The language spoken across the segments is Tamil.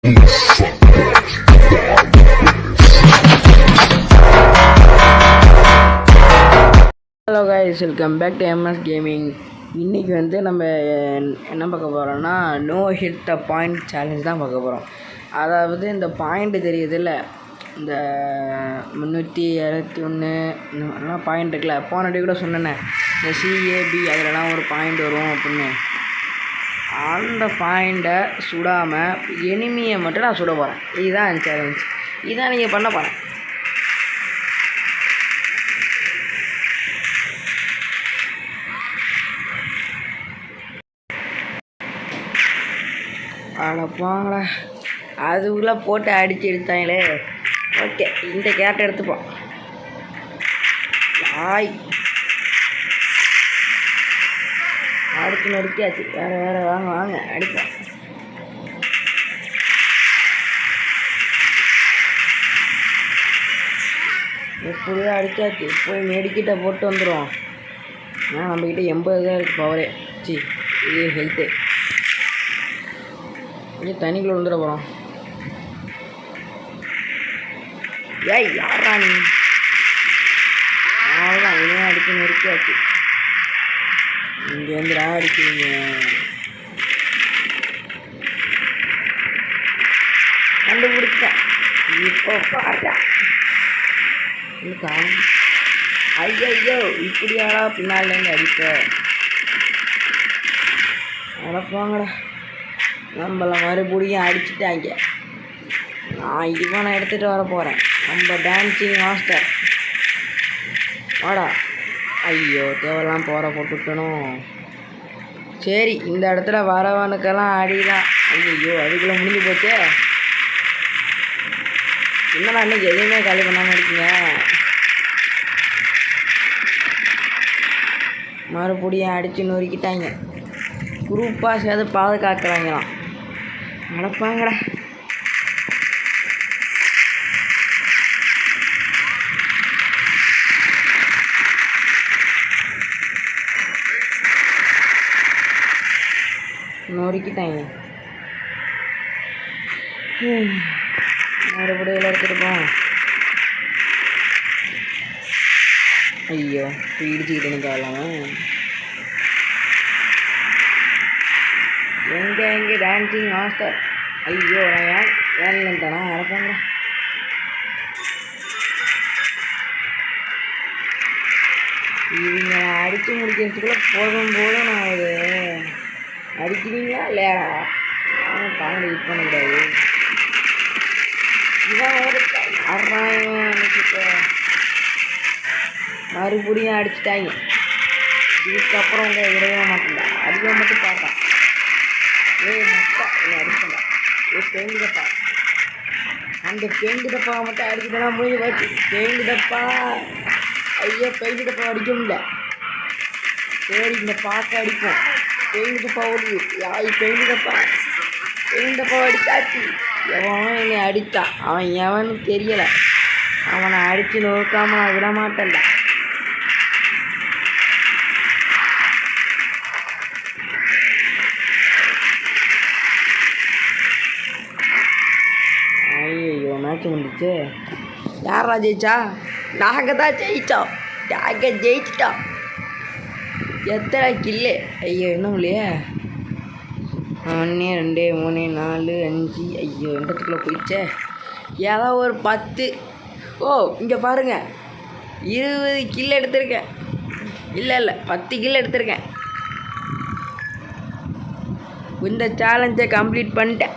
Hello guys, welcome back to MS gaming. இன்றைக்கி நம்ம என்ன பார்க்க போகிறோம்னா no hit the point challenge தான் பார்க்க போகிறோம். அதாவது இந்த பாயிண்ட்டு தெரியுதுல்ல, இந்த 361 இந்த மாதிரிலாம் பாயிண்ட் இருக்குல்ல. போன கூட சொன்னேன்னே, இந்த சிஏபி அதிலலாம் ஒரு பாயிண்ட் வரும் அப்படின்னு. அந்த பாயிண்ட்டை சுடாமல் எனிமியை மட்டும் நான் சுட போகிறேன். இதுதான் சேலஞ்ச். இதுதான் நீங்கள் பண்ண போகிறேன். அடப்பாங்களா, அதுக்குள்ளே போட்டு அடித்து எடுத்தாங்களே. ஓகே, இந்த கேரட்டை எடுத்துப்போம். ஆய், அடித்து நொறுக்கியாச்சு. வேறு வாங்க வாங்க அடிப்போம். எப்படியோ அடித்தாச்சு. போய் மெடிக்கிட்ட போட்டு வந்துடுவோம். ஏன்னா நம்மக்கிட்ட 80 தான் இருக்குது பவரே. இது ஹெல்த்து. இங்கே தண்ணிக்குள்ளே வந்துட போகிறோம். ஏய், யாரா நீ? அவ்வளோதான், இதே அடிக்க நெருக்கியாச்சு. இங்கே வந்துடா அடிக்கிறீங்க. கண்டுபிடிச்சேன். இப்போ பார்த்தா ஐயோ, இப்படியாடா பின்னாலேருந்து அடிப்ப? அடப்பாங்கடா, நம்மளை மறுபடியும் அடிச்சுட்டாங்க. நான் இவனை எடுத்துகிட்டு வர போகிறேன், நம்ம டான்ஸிங் மாஸ்டர். வாடா. ஐயோ, தேவையெல்லாம் போட்டுட்டணும். சரி, இந்த இடத்துல வரவனுக்கெல்லாம் அடிதான். ஐயோ, அதுக்குள்ளே முடிஞ்சு போச்சே. என்னடா இன்னைக்கு எதுவுமே காலி பண்ணாமல் இருக்கீங்க? மறுபடியும் அடித்து நொறுக்கிட்டாங்க. குரூப்பாக சேர்ந்து பாதுகாக்கிறாங்களாம். நடப்பாங்கடா. நொறுக்கிட்டாங்க. மறுபடியும் எடுத்துருப்போம். ஐயோ, இடிச்சுக்கிட்டு தேவலாமா? எங்கே டான்ஸிங் மாஸ்டர்? ஐயோ, நான் ஏன்லன்ட்டானா? அறப்பாங்க. இவங்க அடித்து முடிக்கிறதுக்குள்ளே போதும் நான் அது அடிக்கிறீங்களா இல்லையாடா? ஆனால் பாயிண்ட் ஹிட் பண்ணக்கூடாது. இதான் ஒரு மறுபடியும் அடிச்சுட்டாங்க. இதுக்கப்புறம் உங்களை விடவே மாட்டேன்டா. அடிக்க மட்டும் பார்த்தான். மக்கா என்னை அடிச்சா. பெயிண்ட் டப்பா, அந்த பெயிண்ட் டப்பாவை மட்டும் அடிச்சுட்டா முடிஞ்சு போச்சு. பெயிண்ட் டப்பா, ஐயோ, பெயிண்ட் டப்பா அடிக்க முடியல. சரி, இந்த பார்க்க அடிப்போம். பெயிண்ட் டப்பா ஓடுது. பெயிண்ட் டப்பா அடித்தாச்சு. எவன் என்னை அடித்தான், அவன் எவனு தெரியலை. அவனை அடித்து நோக்காமல் நான் விட மாட்டேன்டா. ஐயோ, மேட்ச் வந்துச்சு. யாரா ஜெயிச்சா? நாங்கள் தான் ஜெயித்தோம். நாங்கள் ஜெயிச்சிட்டோம். எத்தனை கில்லு? ஐயோ, இன்னும் இல்லையே. 1 2 3 4 5. ஐயோ, எண்டத்துக்குள்ளே போயிடுச்சே. ஏதோ ஒரு 10. ஓ, இங்கே பாருங்கள், 20 கில் எடுத்திருக்கேன். இல்லை 10 கில் எடுத்திருக்கேன். இந்த சேலஞ்சை கம்ப்ளீட் பண்ணிட்டேன்.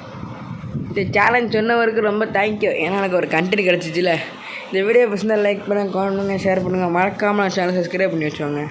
இந்த சேலஞ்ச் சொன்னவருக்கு ரொம்ப தேங்க்யூ. ஏன்னா எனக்கு ஒரு கண்டென்ட் கிடச்சிச்சில்ல. இந்த வீடியோ பிடிச்சிருந்தா லைக் பண்ணுங்கள், கமெண்ட் பண்ணுங்கள், ஷேர் பண்ணுங்கள். மறக்காமல் நான் சேனல் சப்ஸ்கிரைப் பண்ணி வச்சுவாங்க.